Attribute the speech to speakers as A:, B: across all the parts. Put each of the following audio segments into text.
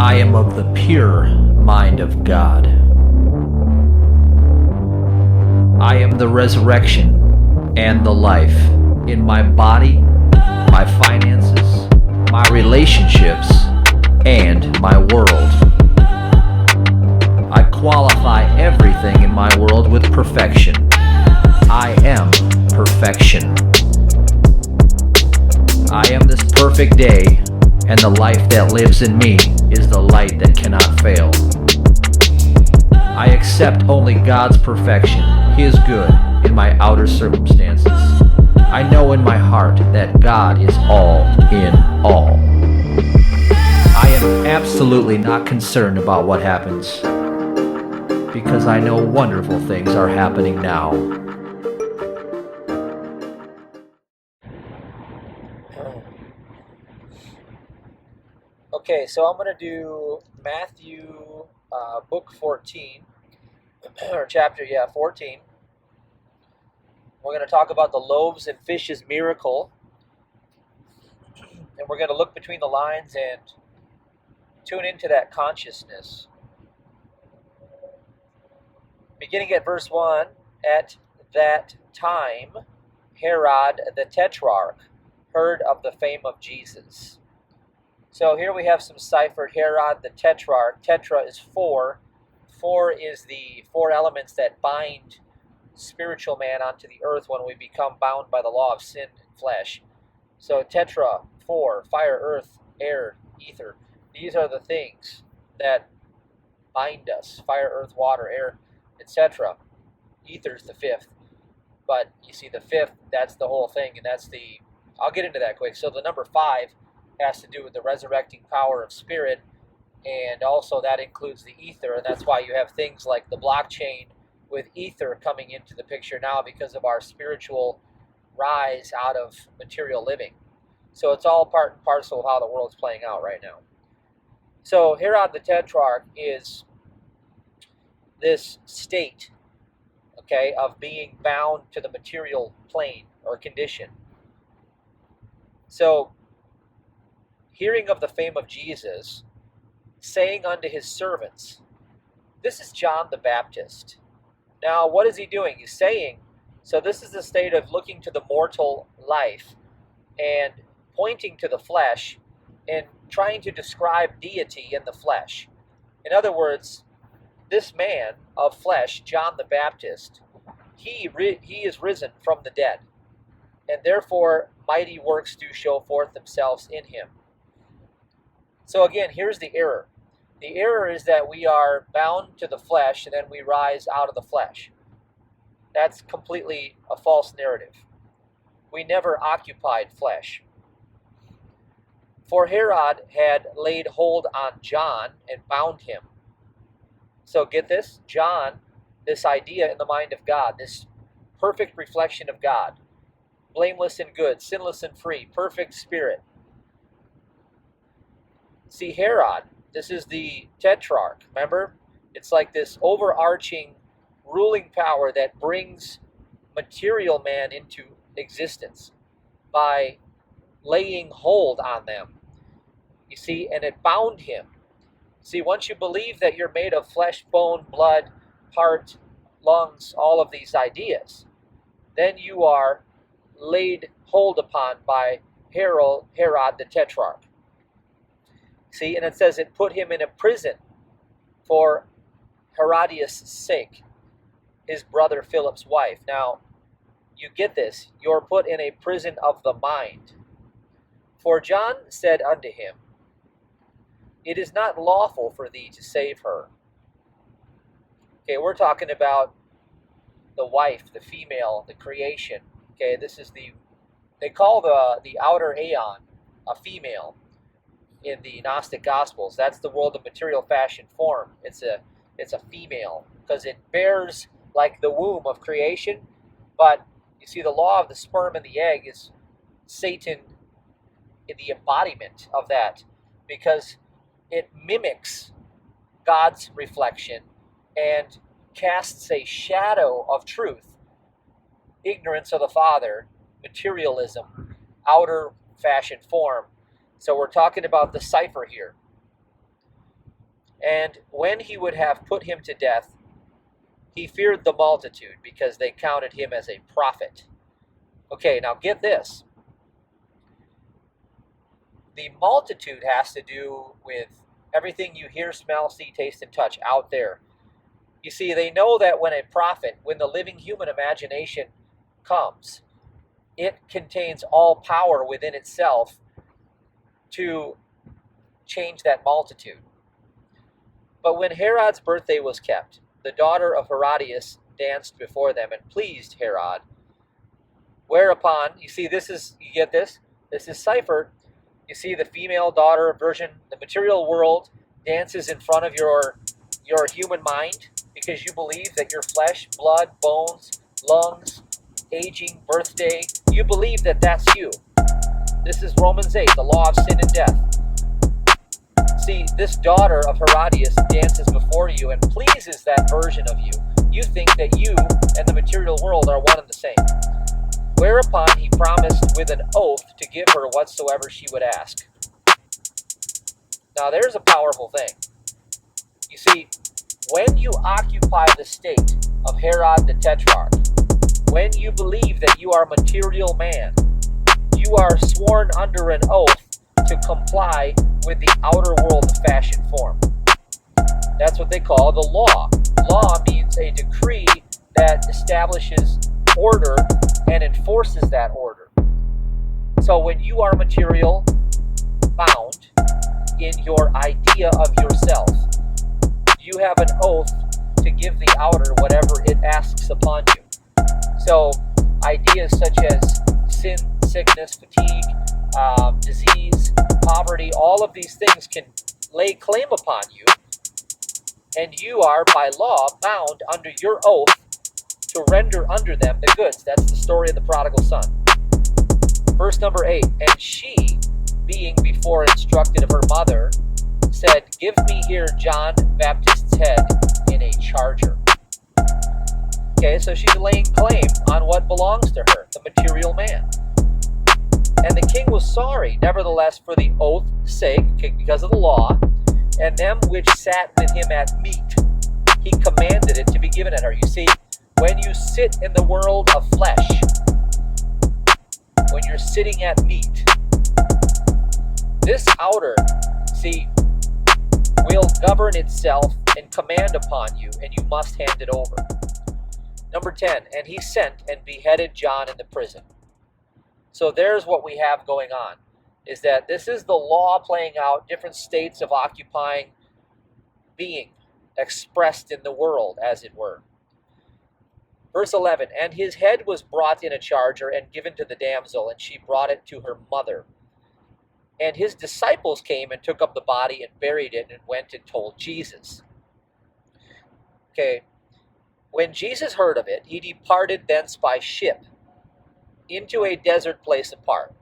A: I am of the pure mind of God. I am the resurrection and the life in my body, my finances, my relationships, and my world. I qualify everything in my world with perfection. I am perfection. I am this perfect day, and the life that lives in me is the light that cannot fail. I accept only God's perfection, His good, in my outer circumstances. I know in my heart that God is all in all. I am absolutely not concerned about what happens, because I know wonderful things are happening now.
B: Okay, so I'm going to do Matthew book 14, or chapter, 14. We're going to talk about the loaves and fishes miracle, and we're going to look between the lines and tune into that consciousness. Beginning at verse 1, at that time, Herod the Tetrarch heard of the fame of Jesus. So here we have some ciphered. Herod the Tetrarch. Tetra is four. Four is the four elements that bind spiritual man onto the earth when we become bound by the law of sin and flesh. So tetra, four, fire, earth, air, ether. These are the things that bind us. Fire, earth, water, air, etc. Ether's the fifth. But you see the fifth, that's the whole thing, and that's the, I'll get into that quick. So the number 5 has to do with the resurrecting power of spirit, and also that includes the ether, and that's why you have things like the blockchain with ether coming into the picture now because of our spiritual rise out of material living. So it's all part and parcel of how the world's playing out right now. So Herod the Tetrarch is this state, okay, of being bound to the material plane or condition. So hearing of the fame of Jesus, saying unto his servants, this is John the Baptist. Now, what is he doing? He's saying, so this is the state of looking to the mortal life and pointing to the flesh and trying to describe deity in the flesh. In other words, this man of flesh, John the Baptist, he is risen from the dead, and therefore mighty works do show forth themselves in him. So again, here's the error. The error is that we are bound to the flesh and then we rise out of the flesh. That's completely a false narrative. We never occupied flesh. For Herod had laid hold on John and bound him. So get this, John, this idea in the mind of God, this perfect reflection of God, blameless and good, sinless and free, perfect spirit. See, Herod, this is the Tetrarch, remember? It's like this overarching ruling power that brings material man into existence by laying hold on them. You see, and it bound him. See, once you believe that you're made of flesh, bone, blood, heart, lungs, all of these ideas, then you are laid hold upon by Herod the Tetrarch. See, and it says it put him in a prison for Herodias' sake, his brother Philip's wife. Now, you get this. You're put in a prison of the mind. For John said unto him, it is not lawful for thee to save her. Okay, we're talking about the wife, the female, the creation. Okay, this is they call the outer aeon a female in the Gnostic Gospels. That's the world of material fashion form. It's a female because it bears like the womb of creation, but you see the law of the sperm and the egg is Satan in the embodiment of that, because it mimics God's reflection and casts a shadow of truth, ignorance of the Father, materialism, outer fashion form. So we're talking about the cipher here. And when he would have put him to death, he feared the multitude because they counted him as a prophet. Okay, now get this. The multitude has to do with everything you hear, smell, see, taste, and touch out there. You see, they know that when a prophet, when the living human imagination comes, it contains all power within itself to change that multitude. But when Herod's birthday was kept, the daughter of Herodias danced before them and pleased Herod. Whereupon, you see, you get this? This is cipher. You see the female daughter version, the material world dances in front of your human mind because you believe that your flesh, blood, bones, lungs, aging, birthday, you believe that that's you. This is Romans 8, the law of sin and death. See, this daughter of Herodias dances before you and pleases that version of you. You think that you and the material world are one and the same. Whereupon he promised with an oath to give her whatsoever she would ask. Now there's a powerful thing. You see, when you occupy the state of Herod the Tetrarch, when you believe that you are material man, you are sworn under an oath to comply with the outer world of fashion form. That's what they call the law. Law means a decree that establishes order and enforces that order. So when you are material bound in your idea of yourself, you have an oath to give the outer whatever it asks upon you. So ideas such as sin, sickness, fatigue, disease, poverty, all of these things can lay claim upon you, and you are by law bound under your oath to render unto them the goods. That's the story of the prodigal son. Verse number 8, and she, being before instructed of her mother, said, give me here John Baptist's head in a charger. Okay, so she's laying claim on what belongs to her, the material man. And the king was sorry, nevertheless, for the oath's sake, because of the law, and them which sat with him at meat. He commanded it to be given at her. You see, when you sit in the world of flesh, when you're sitting at meat, this outer, see, will govern itself and command upon you, and you must hand it over. Number 10, and he sent and beheaded John in the prison. So there's what we have going on, is that this is the law playing out different states of occupying being expressed in the world, as it were. Verse 11, and his head was brought in a charger and given to the damsel, and she brought it to her mother. And his disciples came and took up the body and buried it and went and told Jesus. Okay, when Jesus heard of it, he departed thence by ship into a desert place apart.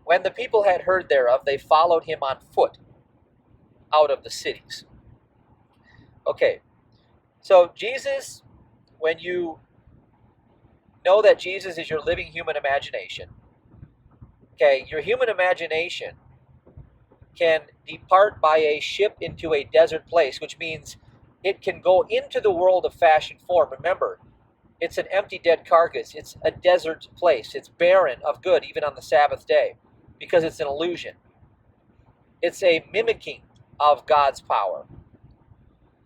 B: When the people had heard thereof, they followed him on foot out of the cities. Okay, so Jesus, when you know that Jesus is your living human imagination, okay, your human imagination can depart by a ship into a desert place, which means it can go into the world of fashion form. Remember, it's an empty, dead carcass. It's a desert place. It's barren of good, even on the Sabbath day, because it's an illusion. It's a mimicking of God's power.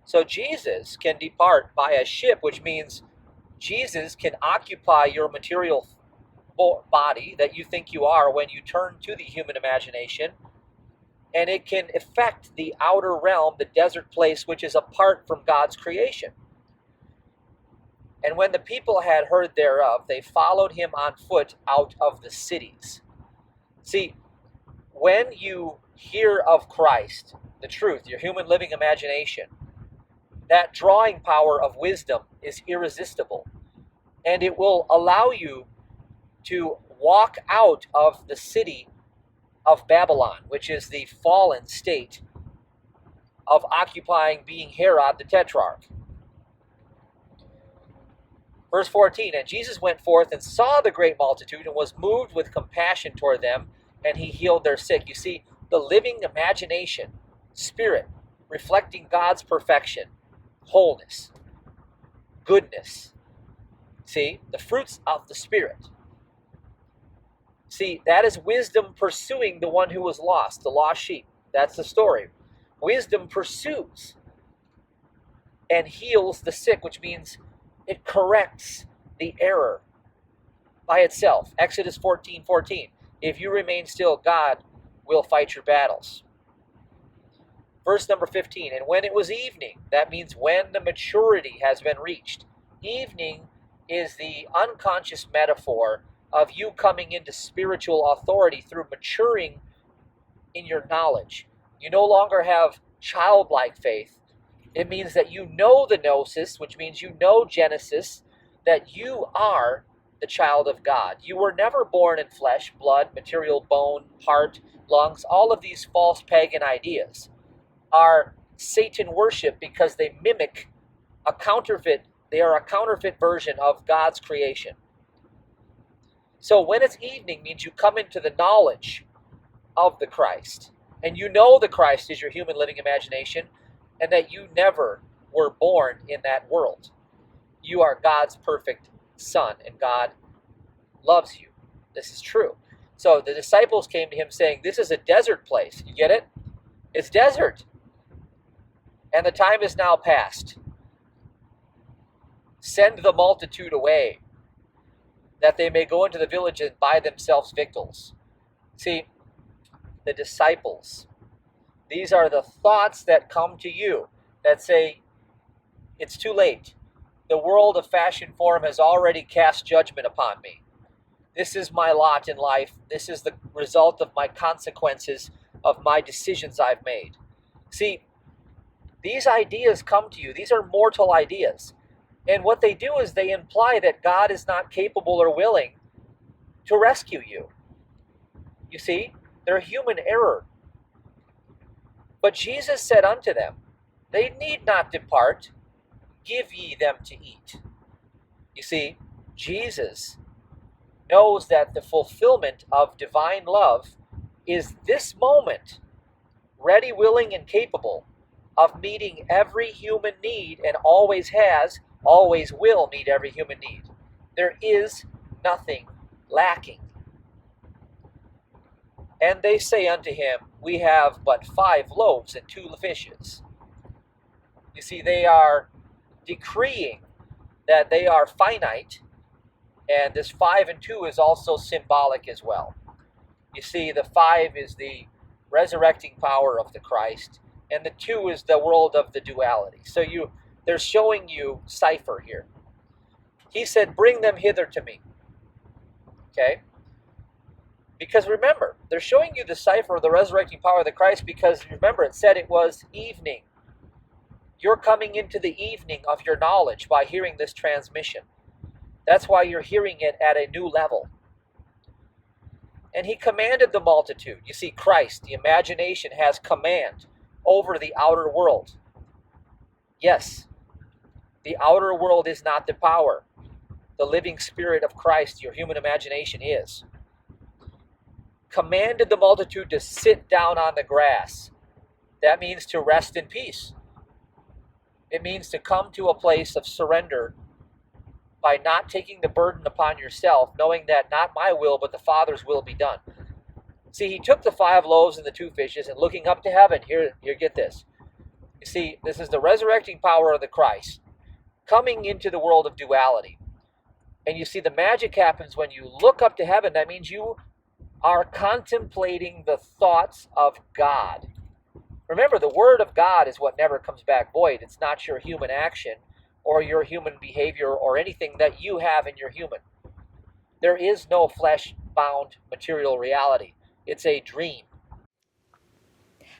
B: So Jesus can depart by a ship, which means Jesus can occupy your material body that you think you are when you turn to the human imagination, and it can affect the outer realm, the desert place, which is apart from God's creation. And when the people had heard thereof, they followed him on foot out of the cities. See, when you hear of Christ, the truth, your human living imagination, that drawing power of wisdom is irresistible. And it will allow you to walk out of the city of Babylon, which is the fallen state of occupying being Herod the Tetrarch. Verse 14, and Jesus went forth and saw the great multitude and was moved with compassion toward them, and he healed their sick. You see, the living imagination, spirit, reflecting God's perfection, wholeness, goodness. See, the fruits of the Spirit. See, that is wisdom pursuing the one who was lost, the lost sheep. That's the story. Wisdom pursues and heals the sick, which means it corrects the error by itself. Exodus 14:14. If you remain still, God will fight your battles. Verse number 15. And when it was evening, that means when the maturity has been reached. Evening is the unconscious metaphor of you coming into spiritual authority through maturing in your knowledge. You no longer have childlike faith. It means that you know the gnosis, which means you know Genesis, that you are the child of God. You were never born in flesh, blood, material, bone, heart, lungs. All of these false pagan ideas are Satan worship because they mimic a counterfeit. They are a counterfeit version of God's creation. So when it's evening means you come into the knowledge of the Christ. And you know the Christ is your human living imagination, and that you never were born in that world. You are God's perfect son, and God loves you. This is true. So the disciples came to him saying, this is a desert place. You get it? It's desert. And the time is now past. Send the multitude away, that they may go into the village and buy themselves victuals. See, the disciples, these are the thoughts that come to you that say, it's too late. The world of fashion form has already cast judgment upon me. This is my lot in life. This is the result of my consequences of my decisions I've made. See, these ideas come to you. These are mortal ideas. And what they do is they imply that God is not capable or willing to rescue you. You see, they're human error. But Jesus said unto them, they need not depart. Give ye them to eat. You see, Jesus knows that the fulfillment of divine love is this moment, ready, willing, and capable of meeting every human need, and always has, always will meet every human need. There is nothing lacking. And they say unto him, we have but 5 loaves and 2 fishes. You see, they are decreeing that they are finite, and this 5 and 2 is also symbolic as well. You see, the 5 is the resurrecting power of the Christ, and the 2 is the world of the duality. So they're showing you cipher here. He said, bring them hither to me. Okay? Because remember, they're showing you the cipher of the resurrecting power of the Christ because, remember, it said it was evening. You're coming into the evening of your knowledge by hearing this transmission. That's why you're hearing it at a new level. And he commanded the multitude. You see, Christ, the imagination, has command over the outer world. Yes, the outer world is not the power. The living spirit of Christ, your human imagination, is. Commanded the multitude to sit down on the grass. That means to rest in peace. It means to come to a place of surrender by not taking the burden upon yourself, knowing that not my will, but the Father's will be done. See, he took the 5 loaves and the 2 fishes, and looking up to heaven, here, get this. You see, this is the resurrecting power of the Christ coming into the world of duality. And you see, the magic happens when you look up to heaven. That means you are contemplating the thoughts of God. Remember, the word of God is what never comes back void. It's not your human action or your human behavior or anything that you have in your human. There is no flesh-bound material reality. It's a dream.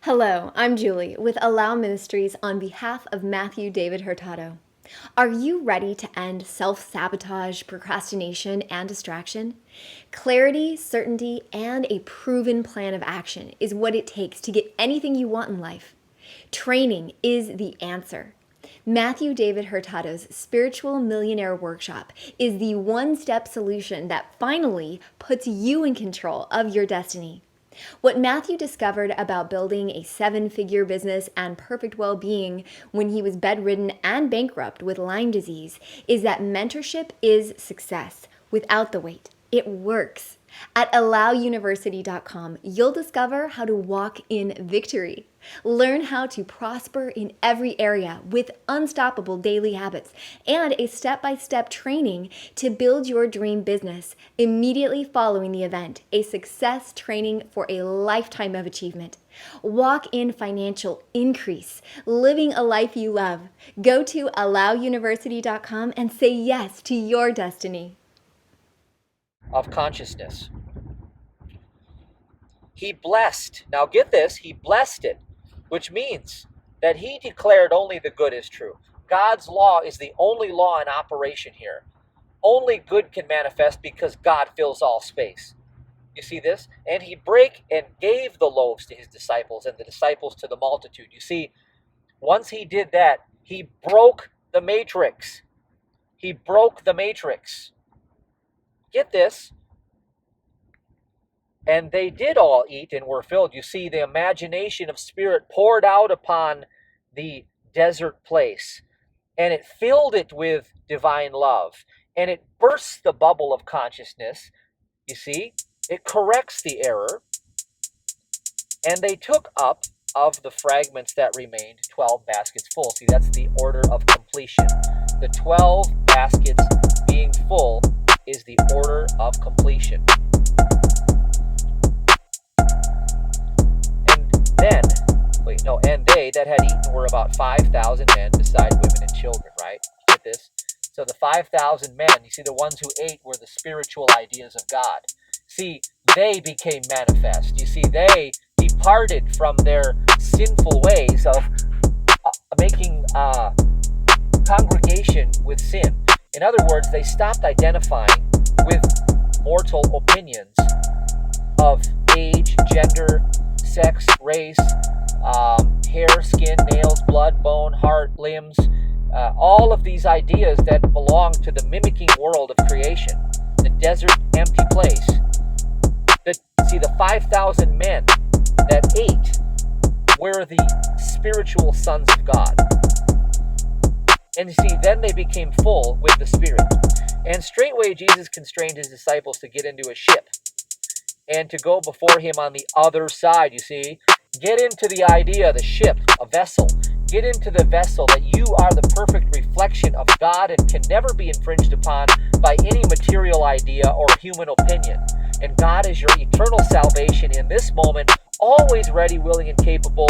C: Hello, I'm Julie with Allow Ministries on behalf of Matthew David Hurtado. Are you ready to end self-sabotage, procrastination, and distraction? Clarity, certainty, and a proven plan of action is what it takes to get anything you want in life. Training is the answer. Matthew David Hurtado's Spiritual Millionaire Workshop is the one-step solution that finally puts you in control of your destiny. What Matthew discovered about building a 7-figure business and perfect well-being when he was bedridden and bankrupt with Lyme disease is that mentorship is success without the weight. It works. At allowuniversity.com, you'll discover how to walk in victory. Learn how to prosper in every area with unstoppable daily habits and a step-by-step training to build your dream business immediately following the event, a success training for a lifetime of achievement. Walk in financial increase, living a life you love. Go to allowuniversity.com and say yes to your destiny.
B: Of consciousness. He blessed. Now get this, he blessed it, which means that he declared only the good is true. God's law is the only law in operation here. Only good can manifest because God fills all space. You see this? And he brake and gave the loaves to his disciples and the disciples to the multitude. You see, once he did that, he broke the matrix. He broke the matrix. Get this. And they did all eat and were filled. You see, the imagination of spirit poured out upon the desert place, and it filled it with divine love, and it bursts the bubble of consciousness. You see, it corrects the error, and they took up of the fragments that remained 12 baskets full. See, that's the order of completion. The 12 baskets being full is the order of completion. And they that had eaten were about 5,000 men, beside women and children, right? Get this? So the 5,000 men, you see, the ones who ate were the spiritual ideas of God. See, they became manifest. You see, they departed from their sinful ways of making congregation with sin. In other words, they stopped identifying with mortal opinions of age, gender, sex, race, hair, skin, nails, blood, bone, heart, limbs, all of these ideas that belong to the mimicking world of creation, the desert, empty place. The 5,000 men that ate were the spiritual sons of God. And you see, then they became full with the Spirit. And straightway Jesus constrained his disciples to get into a ship and to go before him on the other side. You see, get into the idea, the ship, a vessel. Get into the vessel that you are the perfect reflection of God and can never be infringed upon by any material idea or human opinion. And God is your eternal salvation in this moment, always ready, willing, and capable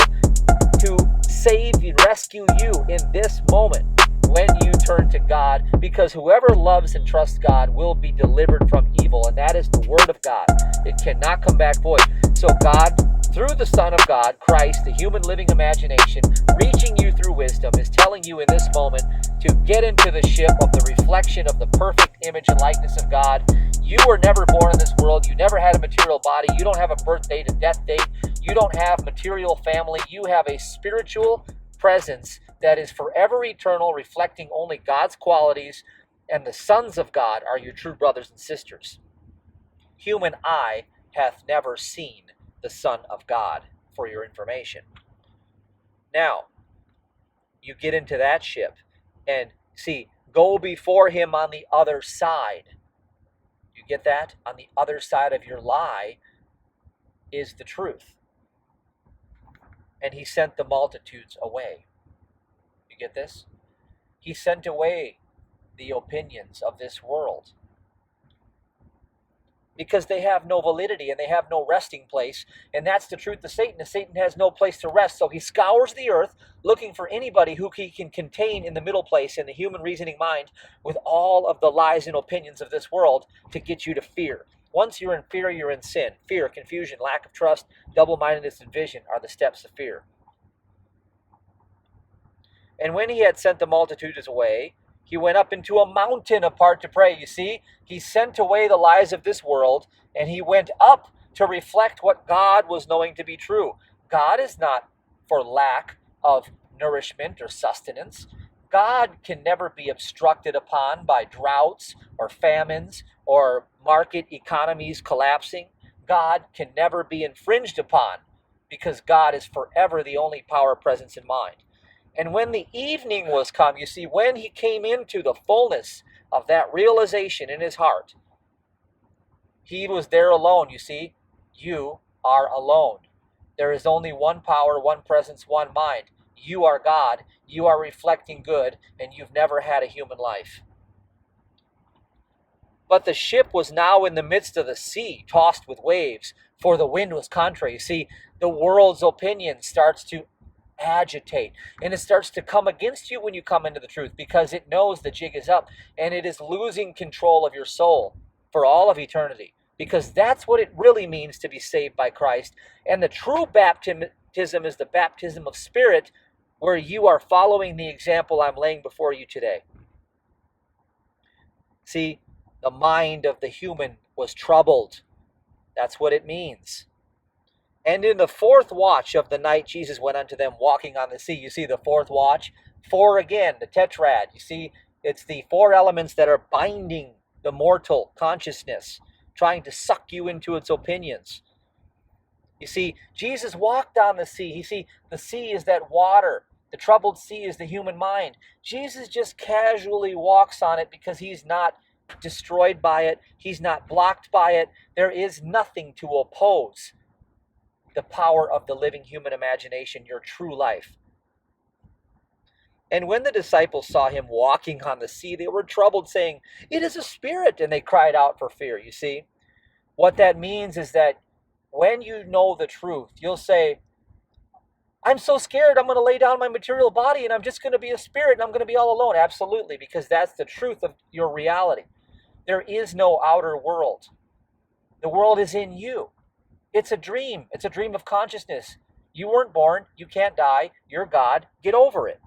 B: to save and rescue you in this moment when you turn to God, because whoever loves and trusts God will be delivered from evil, and that is the word of God. It cannot come back void. So God, through the Son of God, Christ, the human living imagination, reaching you through wisdom, is telling you in this moment to get into the ship of the reflection of the perfect image and likeness of God. You were never born in this world. You never had a material body. You don't have a birth date, a death date. You don't have material family. You have a spiritual presence that is forever eternal, reflecting only God's qualities, and the sons of God are your true brothers and sisters. Human eye hath never seen the Son of God, for your information. Now, you get into that ship and see, go before him on the other side. You get that? On the other side of your lie is the truth. And he sent the multitudes away. You get this? He sent away the opinions of this world, because they have no validity and they have no resting place. And that's the truth of Satan. Satan has no place to rest. So he scours the earth looking for anybody who he can contain in the middle place in the human reasoning mind with all of the lies and opinions of this world to get you to fear. Once you're in fear, you're in sin. Fear, confusion, lack of trust, double-mindedness, and vision are the steps of fear. And when he had sent the multitudes away, he went up into a mountain apart to pray. You see, he sent away the lies of this world, and he went up to reflect what God was knowing to be true. God is not for lack of nourishment or sustenance. God can never be obstructed upon by droughts or famines or market economies collapsing. God can never be infringed upon because God is forever the only power, presence, and mind. And when the evening was come, you see, when he came into the fullness of that realization in his heart, he was there alone, you see. You are alone. There is only one power, one presence, one mind. You are God, you are reflecting good, and you've never had a human life. But the ship was now in the midst of the sea, tossed with waves, for the wind was contrary. You see, the world's opinion starts to agitate, and it starts to come against you when you come into the truth, because it knows the jig is up, and it is losing control of your soul for all of eternity, because that's what it really means to be saved by Christ. And the true baptism is the baptism of spirit, where you are following the example I'm laying before you today. See, the mind of the human was troubled. That's what it means. And in the fourth watch of the night, Jesus went unto them walking on the sea. You see the fourth watch? Four again, the tetrad. You see, it's the four elements that are binding the mortal consciousness, trying to suck you into its opinions. You see, Jesus walked on the sea. You see, the sea is that water. The troubled sea is the human mind. Jesus just casually walks on it because he's not destroyed by it. He's not blocked by it. There is nothing to oppose the power of the living human imagination, your true life. And when the disciples saw him walking on the sea, they were troubled, saying, "It is a spirit," and they cried out for fear. You see, what that means is that when you know the truth, you'll say, "I'm so scared, I'm going to lay down my material body and I'm just going to be a spirit and I'm going to be all alone." Absolutely, because that's the truth of your reality. There is no outer world. The world is in you. It's a dream. It's a dream of consciousness. You weren't born. You can't die. You're God. Get over it.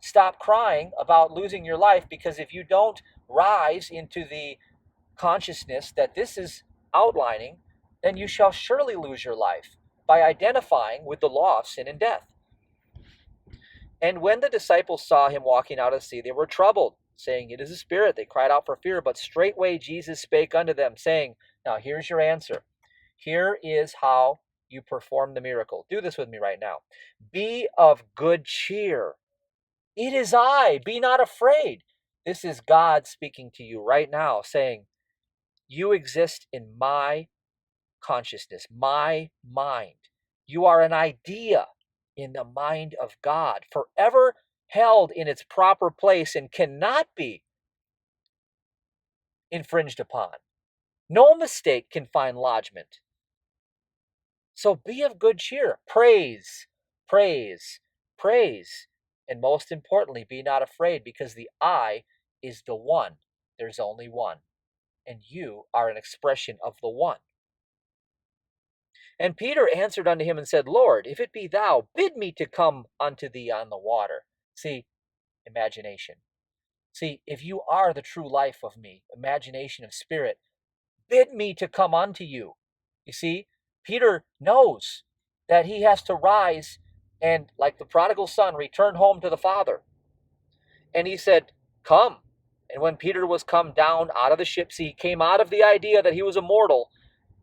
B: Stop crying about losing your life, because if you don't rise into the consciousness that this is outlining, then you shall surely lose your life by identifying with the law of sin and death. And when the disciples saw him walking out of the sea, they were troubled, saying, "It is a spirit." They cried out for fear, but straightway Jesus spake unto them, saying, now here's your answer. Here is how you perform the miracle. Do this with me right now. Be of good cheer. It is I. Be not afraid. This is God speaking to you right now, saying, you exist in my consciousness, my mind. You are an idea in the mind of God, forever held in its proper place and cannot be infringed upon. No mistake can find lodgment. So be of good cheer. Praise, praise, praise. And most importantly, be not afraid, because the I is the one. There's only one. And you are an expression of the one. And Peter answered unto him and said, Lord, if it be thou, bid me to come unto thee on the water. See, imagination. See, if you are the true life of me, imagination of spirit, bid me to come unto you. You see, Peter knows that he has to rise and, like the prodigal son, return home to the Father. And he said, come. And when Peter was come down out of the ship, see, he came out of the idea that he was immortal.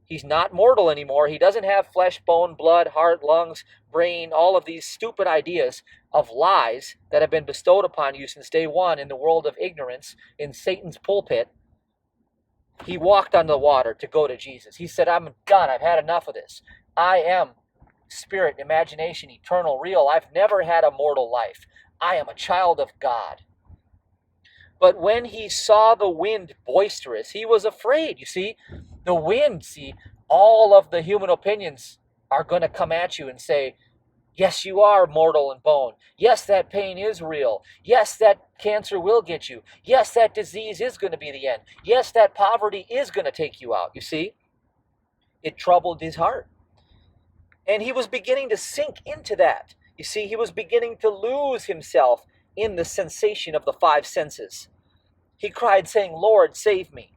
B: He's not mortal anymore. He doesn't have flesh, bone, blood, heart, lungs, brain, all of these stupid ideas of lies that have been bestowed upon you since day one in the world of ignorance, in Satan's pulpit. He walked on the water to go to Jesus. He said, I'm done. I've had enough of this. I am spirit, imagination, eternal, real. I've never had a mortal life. I am a child of God. But when he saw the wind boisterous, he was afraid. You see, the wind, all of the human opinions are going to come at you and say, yes, you are mortal and bone. Yes, that pain is real. Yes, that cancer will get you. Yes, that disease is going to be the end. Yes, that poverty is going to take you out. You see, it troubled his heart. And he was beginning to sink into that. You see, he was beginning to lose himself in the sensation of the five senses. He cried, saying, Lord, save me.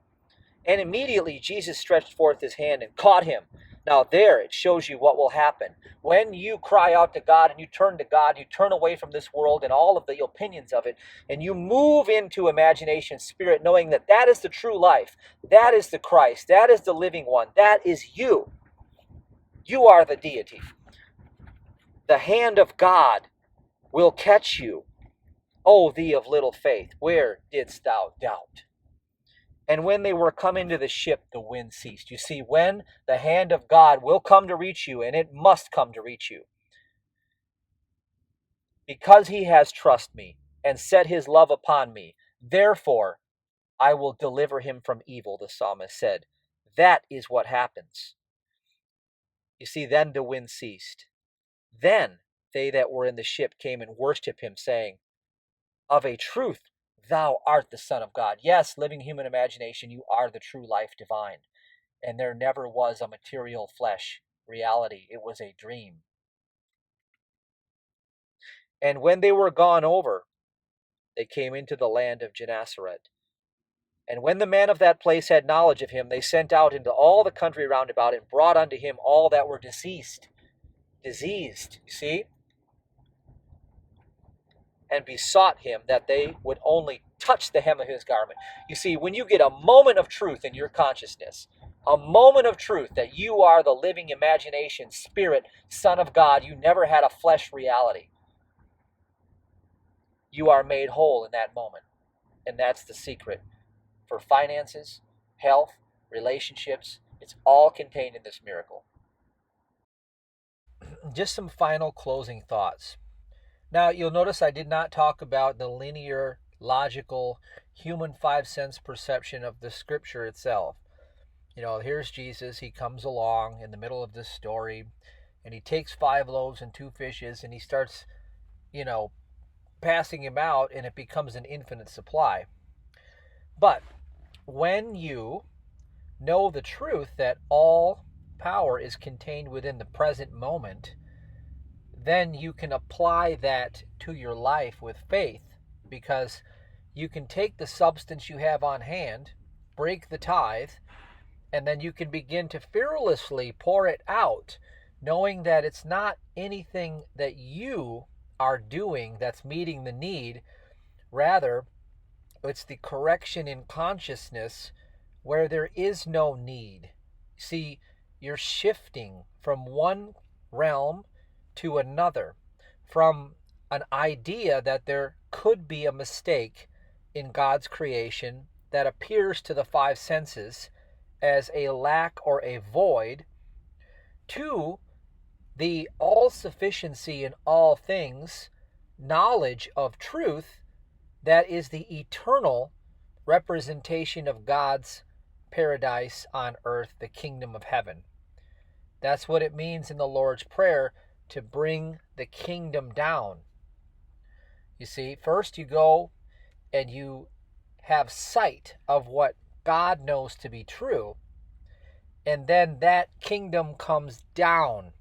B: And immediately Jesus stretched forth his hand and caught him, Now there, it shows you what will happen. When you cry out to God and you turn to God, you turn away from this world and all of the opinions of it, and you move into imagination spirit, knowing that that is the true life. That is the Christ. That is the living one. That is you. You are the deity. The hand of God will catch you. O thee of little faith, where didst thou doubt? And when they were come into the ship, the wind ceased. You see, when the hand of God will come to reach you, and it must come to reach you, because he has trusted me and set his love upon me, therefore I will deliver him from evil, the psalmist said. That is what happens. You see, then the wind ceased. Then they that were in the ship came and worshipped him, saying, of a truth, thou art the Son of God. Yes, living human imagination, you are the true life divine. And there never was a material flesh reality. It was a dream. And when they were gone over, they came into the land of Gennesaret. And when the men of that place had knowledge of him, they sent out into all the country round about and brought unto him all that were diseased, you see, and besought him that they would only touch the hem of his garment. You see, when you get a moment of truth in your consciousness, a moment of truth that you are the living imagination, spirit, Son of God, you never had a flesh reality. You are made whole in that moment. And that's the secret for finances, health, relationships. It's all contained in this miracle. Just some final closing thoughts. Now, you'll notice I did not talk about the linear, logical, human 5 sense perception of the scripture itself. You know, here's Jesus. He comes along in the middle of this story, and he takes 5 loaves and 2 fishes, and he starts, passing him out, and it becomes an infinite supply. But when you know the truth that all power is contained within the present moment, then you can apply that to your life with faith, because you can take the substance you have on hand, break the tithe, and then you can begin to fearlessly pour it out, knowing that it's not anything that you are doing that's meeting the need. Rather, it's the correction in consciousness where there is no need. See, you're shifting from one realm to another, from an idea that there could be a mistake in God's creation that appears to the 5 senses as a lack or a void, to the all-sufficiency in all things, knowledge of truth that is the eternal representation of God's paradise on earth, the kingdom of heaven. That's what it means in the Lord's Prayer, to bring the kingdom down. You see, first you go and you have sight of what God knows to be true, and then that kingdom comes down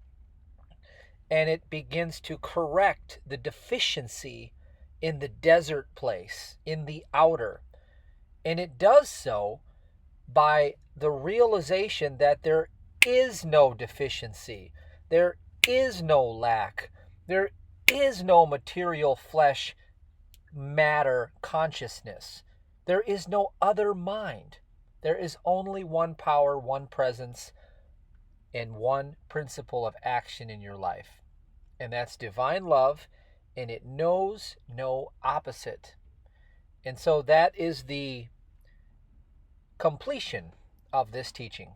B: and it begins to correct the deficiency in the desert place, in the outer. And it does so by the realization that there is no deficiency, there is no lack, there is no material flesh matter consciousness, there is no other mind. There is only one power, one presence, and one principle of action in your life. And that's divine love, and it knows no opposite. And so that is the completion of this teaching.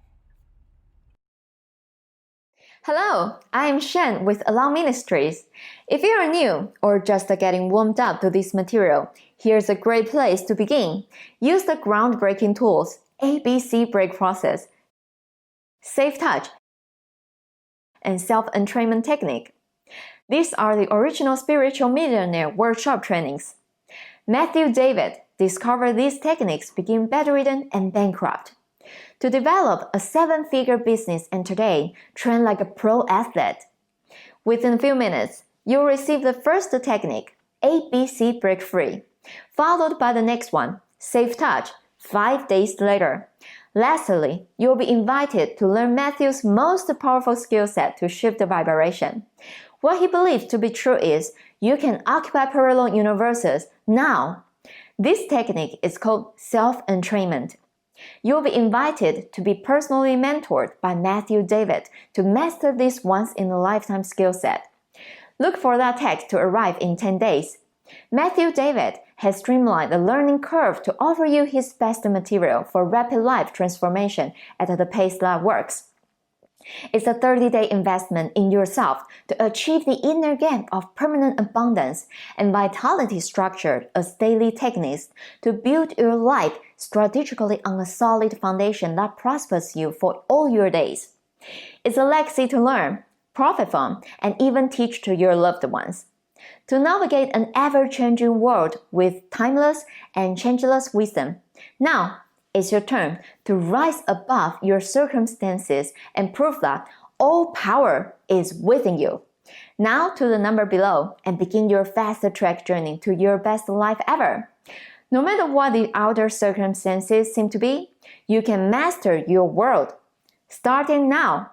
C: Hello, I'm Shen with Allow Ministries. If you are new or just getting warmed up to this material, here's a great place to begin. Use the groundbreaking tools ABC break process, safe touch, and self-entrainment technique. These are the original spiritual millionaire workshop trainings. Matthew David discovered these techniques being bedridden and bankrupt. To develop a 7-figure business and today train like a pro athlete. Within a few minutes, you'll receive the first technique, ABC break free, followed by the next one, safe touch, 5 days later. Lastly, you'll be invited to learn Matthew's most powerful skill set to shift the vibration. What he believes to be true is you can occupy parallel universes now. This technique is called self-entrainment. You'll be invited to be personally mentored by Matthew David to master this once-in-a-lifetime skill set. Look for that text to arrive in 10 days. Matthew David has streamlined the learning curve to offer you his best material for rapid life transformation at the pace that works. It's a 30-day investment in yourself to achieve the inner game of permanent abundance and vitality structured as daily techniques to build your life strategically on a solid foundation that prospers you for all your days. It's a legacy to learn, profit from, and even teach to your loved ones. To navigate an ever-changing world with timeless and changeless wisdom, now it's your turn to rise above your circumstances and prove that all power is within you. Now to the number below and begin your fast-track journey to your best life ever. No matter what the outer circumstances seem to be, you can master your world. Starting now.